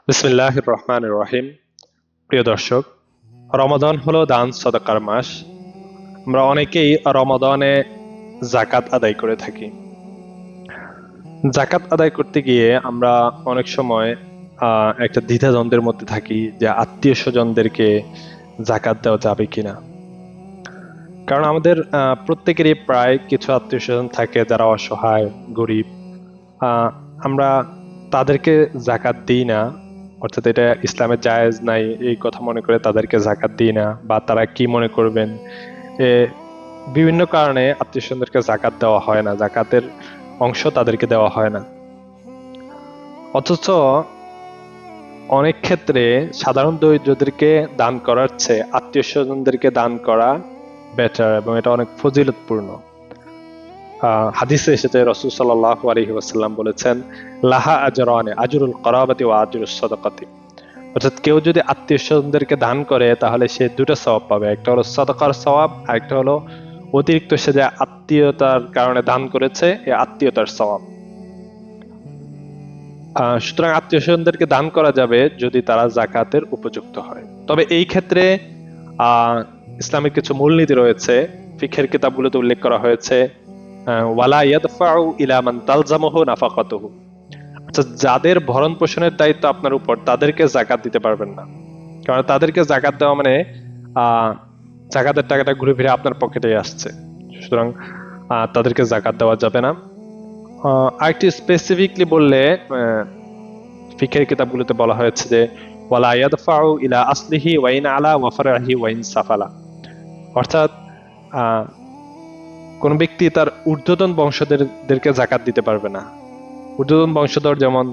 বিসমিল্লাহির রহমানির রহিম। প্রিয় দর্শক, রমাদান হলো দান সদকার মাস। আমরা অনেকেই রমাদানে জাকাত আদায় করে থাকি। জাকাত আদায় করতে গিয়ে আমরা অনেক সময় একটা দ্বিধাদ্বন্দ্বের মধ্যে থাকি যে আত্মীয় স্বজনদেরকে জাকাত দেওয়া যাবে কিনা। কারণ আমাদের প্রত্যেকেরই প্রায় কিছু আত্মীয় স্বজন থাকে যারা অসহায়, গরিব। আমরা তাদেরকে জাকাত দিই না, অর্থাৎ এটা ইসলামের জায়েজ নাই এই কথা মনে করে তাদেরকে জাকাত দিই না, বা তারা কি মনে করবেন, এ বিভিন্ন কারণে আত্মীয় স্বজনদেরকে জাকাত দেওয়া হয় না, জাকাতের অংশ তাদেরকে দেওয়া হয় না। অথচ অনেক ক্ষেত্রে সাধারণ দরিদ্রদেরকে দান করার চেয়ে আত্মীয় স্বজনদেরকে দান করা বেটার, এবং এটা অনেক ফজিলতপূর্ণ। হাদিসে এসেছে রাসূল সাল্লাল্লাহু আলাইহি ওয়াসাল্লাম বলেছেন, লাহা আজরানে, আজরুল করাবাতি ওয়া আজরুস সাদাকাতি। অর্থাৎ কেউ যদি আত্মীয় স্বজনদেরকে দান করে তাহলে সে দুটো সওয়াব পাবে, একটা হলো সাদাকার সওয়াব, আর একটা হলো অতিরিক্ত সে যে আত্মীয়তার কারণে দান করেছে এই আত্মীয়তার সওয়াব। সুতরাং আত্মীয় স্বজনদেরকে দান করা যাবে যদি তারা জাকাতের উপযুক্ত হয়। তবে এই ক্ষেত্রে ইসলামের কিছু মূলনীতি রয়েছে, ফিকহের কিতাবগুলোতে উল্লেখ করা হয়েছে, ওয়ালা ইয়াদফাউ ইলা মান তালজামুহু নাফাকাতুহু। আচ্ছা, যাদের ভরণ পোষণের দায়িত্ব আপনার উপর তাদেরকে জাকাত দিতে পারবেন না, কারণ তাদেরকে জাকাত দেওয়া মানে জাকাতের টাকাটা ঘুরে ফিরে আপনার পকেটে আসছে। সুতরাং তাদেরকে জাকাত দেওয়া যাবে না। আরেকটি স্পেসিফিকলি বললে ফিকহের কিতাবগুলোতে বলা হয়েছে যে ওয়ালা ইয়াদফাউ ইলা আসলিহি ওয়া ইন আলা ওয়া ফারহি ওয়া ইন সাফালা। অর্থাৎ কোন ব্যক্তি তার ঊর্ধ্বতন বংশধরদেরকে জাকাত দিতে পারবে না। ঊর্ধ্বতন বংশধর যেমন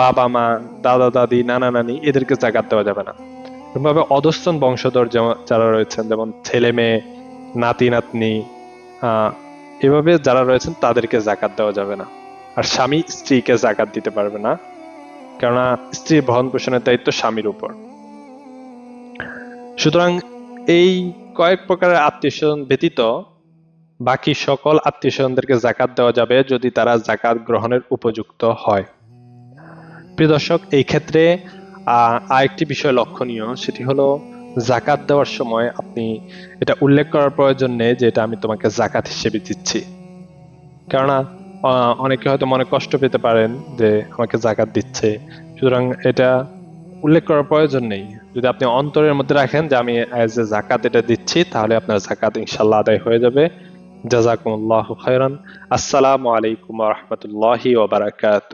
বাবা মা, দাদা দাদি, নানা নানি, এদেরকে জাকাত দেওয়া যাবে না। এভাবে অধস্তন বংশধর যারা রয়েছেন, যেমন ছেলে মেয়ে, নাতি নাতনি, এভাবে যারা রয়েছেন তাদেরকে জাকাত দেওয়া যাবে না। আর স্বামী স্ত্রীকে জাকাত দিতে পারবে না, কেননা স্ত্রীর ভরণ পোষণের দায়িত্ব স্বামীর উপর। সুতরাং এই কয়েক প্রকারের আত্মীয় স্বজন ব্যতীত বাকি সকল আত্মীয় স্বজনদেরকে জাকাত দেওয়া যাবে যদি তারা জাকাত গ্রহণের উপযুক্ত হয়। প্রিয় দর্শক, এই ক্ষেত্রে আরেকটি বিষয় লক্ষণীয়, সেটি হলো জাকাত দেওয়ার সময় আপনি এটা উল্লেখ করার প্রয়োজন নেই যে এটা আমি তোমাকে জাকাত হিসেবে দিচ্ছি। কেননা অনেকে হয়তো মনে কষ্ট পেতে পারেন যে আমাকে জাকাত দিচ্ছে, সুতরাং এটা উল্লেখ করার প্রয়োজন নেই। যদি আপনি অন্তরের মধ্যে রাখেন যে আমি এজ এ জাকাত এটা দিচ্ছি, তাহলে আপনার জাকাত ইনশাআল্লাহ আদায় হয়ে যাবে। জাযাকুমুল্লাহু খায়রান। আসসালামু আলাইকুম ওয়া রাহমাতুল্লাহি ওয়া বারাকাতুহু।